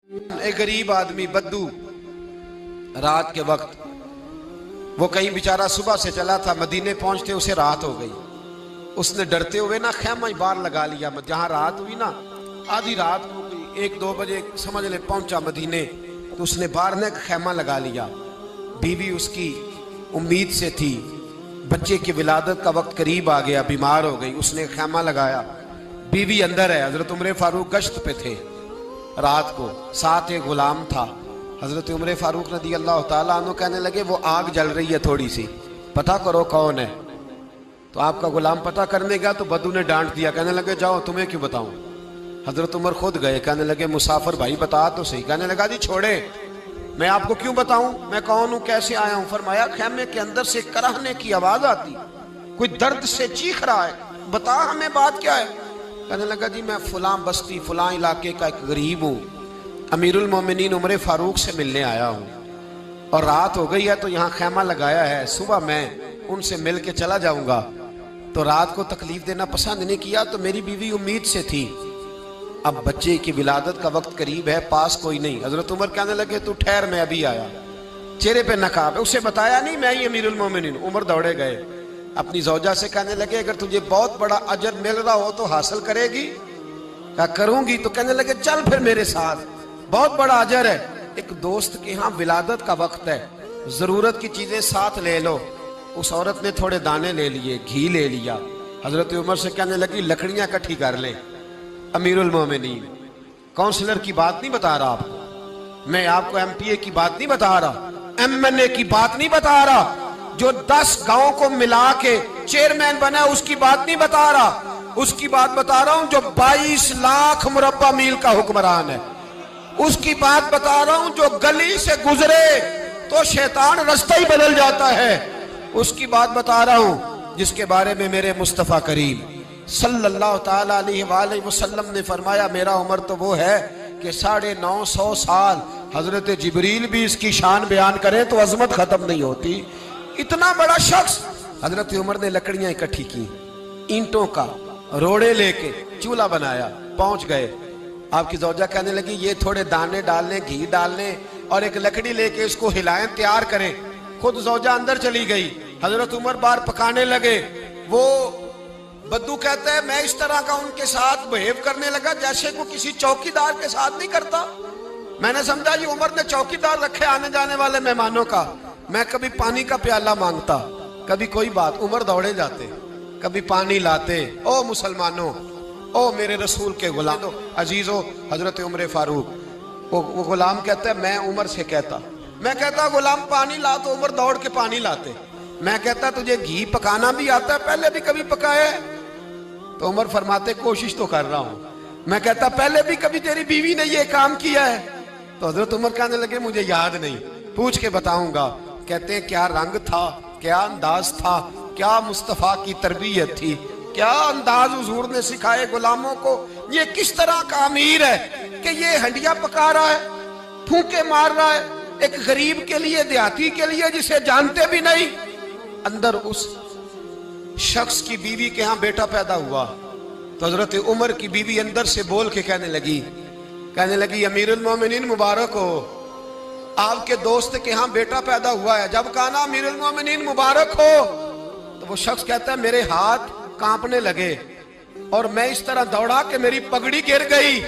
एक गरीब आदमी बद्दू रात के वक्त वो कहीं बेचारा सुबह से चला था, मदीने पहुंचते उसे रात हो गई। उसने डरते हुए ना खेमा ही बाहर लगा लिया। जहां रात हुई ना, आधी रात हो गई, 1-2 बजे समझ ले पहुंचा मदीने, तो उसने बाहर ने खेमा लगा लिया। बीवी उसकी उम्मीद से थी, बच्चे की विलादत का वक्त करीब आ गया, बीमार हो गई, उसने खेमा लगाया। बीवी अंदर है, हजरत उमर फारूक गश्त पे थे रात को, साथ एक गुलाम था। हजरत उमर फारूक रज़ी अल्लाह ताला अन्हु कहने लगे वो आग जल रही है थोड़ी सी, पता करो कौन है। तो आपका गुलाम पता करने गया तो बद्दू ने डांट दिया, कहने लगे जाओ तुम्हें क्यों बताऊं। हजरत उमर खुद गए, कहने लगे मुसाफिर भाई बता तो सही। कहने लगा जी छोड़े, मैं आपको क्यों बताऊं, मैं कौन हूं, कैसे आया हूं। फरमाया खेमे के अंदर से कराहने की आवाज आती, कोई दर्द से चीख रहा है, बता हमें बात क्या है। कहने लगा जी मैं फुला बस्ती फुला इलाके का एक गरीब हूँ, अमीरुल मोमिनीन उमर फारूक से मिलने आया हूँ और रात हो गई है तो यहाँ खेमा लगाया है, सुबह मैं उनसे मिल के चला जाऊंगा। तो रात को तकलीफ देना पसंद नहीं किया, तो मेरी बीवी उम्मीद से थी, अब बच्चे की विलादत का वक्त करीब है, पास कोई नहीं। हजरत उमर कहने लगे तू ठहर, मैं अभी आया। चेहरे पे नकाब है, उसे बताया नहीं मैं ही अमीरुल मोमिनीन। उमर दौड़े गए, अपनी जौजा से कहने लगे अगर तुझे बहुत बड़ा अजर मिल रहा हो तो हासिल करेगी। क्या करूंगी। तो कहने लगे चल फिर मेरे साथ, बहुत बड़ा अजर है। एक दोस्त के यहाँ विलादत का वक्त है, जरूरत की चीजें साथ ले लो। उस औरत ने थोड़े दाने ले लिए, घी ले लिया। हजरत उमर से कहने लगी लकड़ियां इकट्ठी कर ले। अमीरुल मोमिनीन, काउंसलर की बात नहीं बता रहा आपको, मैं आपको एमपीए की बात नहीं बता रहा, एमएनए की बात नहीं बता रहा, जो 10 गांव को मिला के चेयरमैन बना उसकी बात नहीं बता रहा, उसकी बात बता रहा हूं जो 22 लाख मुरब्बा मील का हुक्मरान है। उसकी बात बता रहा हूं जो गली से गुजरे तो शैतान रास्ता ही बदल जाता है। उसकी बात बता रहा हूं जिसके बारे में मेरे मुस्तफा करीम सल्लल्लाहु ताला अलैहि वसल्लम ने फरमाया मेरा उम्र तो वो है कि 950 साल हजरत जिब्रील भी इसकी शान बयान करें तो अजमत खत्म नहीं होती। इतना बड़ा शख्स। हजरत उमर ने लकड़ियां इकट्ठी की, ईंटों का रोड़े लेके चूल्हा बनाया, पहुंच गए। आपकी जौजा कहने लगी ये थोड़े दाने डालने, घी डालने और एक लकड़ी लेके इसको हिलाएं, तैयार करें। खुद जौजा अंदर चली गई, हजरत उमर बाहर पकाने लगे। वो बद्दू कहते हैं मैं इस तरह का उनके साथ बिहेव करने लगा जैसे को किसी चौकीदार के साथ नहीं करता। मैंने समझा ये उमर ने चौकीदार रखे आने जाने वाले मेहमानों का। मैं कभी पानी का प्याला मांगता, कभी कोई बात, उमर दौड़े जाते, कभी पानी लाते। ओ मुसलमानों, ओ मेरे रसूल के गुलाम अजीजो, हजरत उमर फारूक। वो गुलाम कहता है मैं उमर से कहता, मैं कहता गुलाम पानी ला, तो उमर दौड़ के पानी लाते। मैं कहता तुझे घी पकाना भी आता है, पहले भी कभी पकाया है? तो उमर फरमाते कोशिश तो कर रहा हूं। मैं कहता पहले भी कभी तेरी बीवी ने ये काम किया है? तो हजरत उमर कहने लगे मुझे याद नहीं, पूछ के बताऊंगा। कहते हैं क्या रंग था, क्या अंदाज था, क्या मुस्तफा की तरबियत थी, क्या अंदाज हुजूर ने सिखाए गुलामों को। ये किस तरह का अमीर है कि ये हंडिया पका रहा है, फूंके मार रहा है एक गरीब के लिए, देहाती के लिए जिसे जानते भी नहीं। अंदर उस शख्स की बीवी के यहाँ बेटा पैदा हुआ तो हजरत उमर की बीवी अंदर से बोल के कहने लगी अमीरुल मोमिनीन मुबारक हो, आपके दोस्त के यहाँ बेटा पैदा हुआ है। जब कहा ना अमीरुल मोमिनीन मुबारक हो, तो वो शख्स कहता है मेरे हाथ कांपने लगे और मैं इस तरह दौड़ा कि मेरी पगड़ी गिर गई।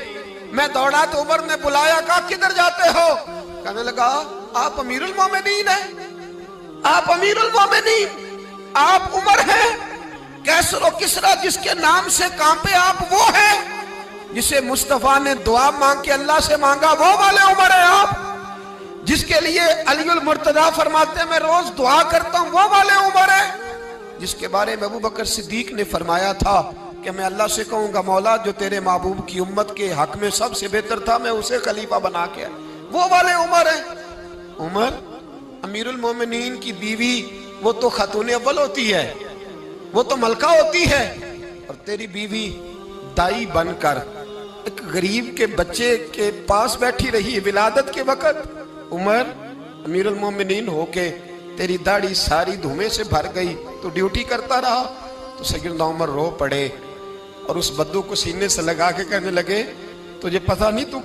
मैं दौड़ा तो उमर ने बुलाया, कहा किधर जाते हो? कहने लगा आप अमीरुल मोमिनीन हैं, आप अमीरुल मोमिनीन, आप उमर हैं। कैसरो किसरा जिसके नाम से कांपे आप वो हैं, जिसे मुस्तफा ने दुआ मांग के अल्लाह से मांगा वो वाले उमर है आप, जिसके लिए अलीउल मुर्तजा फरमाते हैं मैं रोज दुआ करता हूं वो वाले उमर है, जिसके बारे में अबू बकर सिद्दीक ने फरमाया था कि मैं अल्लाह से कहूंगा मौला जो तेरे महबूब की उम्मत के हक में सबसे बेहतर था मैं उसे खलीफा बना के, वो वाले उमर है। उमर अमीरुल मोमिनीन की बीवी वो तो खातून अव्वल होती है, वो तो मलका होती है, और तेरी बीवी दाई बनकर एक गरीब के बच्चे के पास बैठी रही विलादत के वक्त। उमर अमीरुल मोमिनीन होके तेरी दाढ़ी सारी धुएं से भर गई, तो ड्यूटी करता रहा। तो सैयदना उमर रो पड़े और उस बद्दू को सीने से लगा के कहने लगे तुझे पता नहीं तू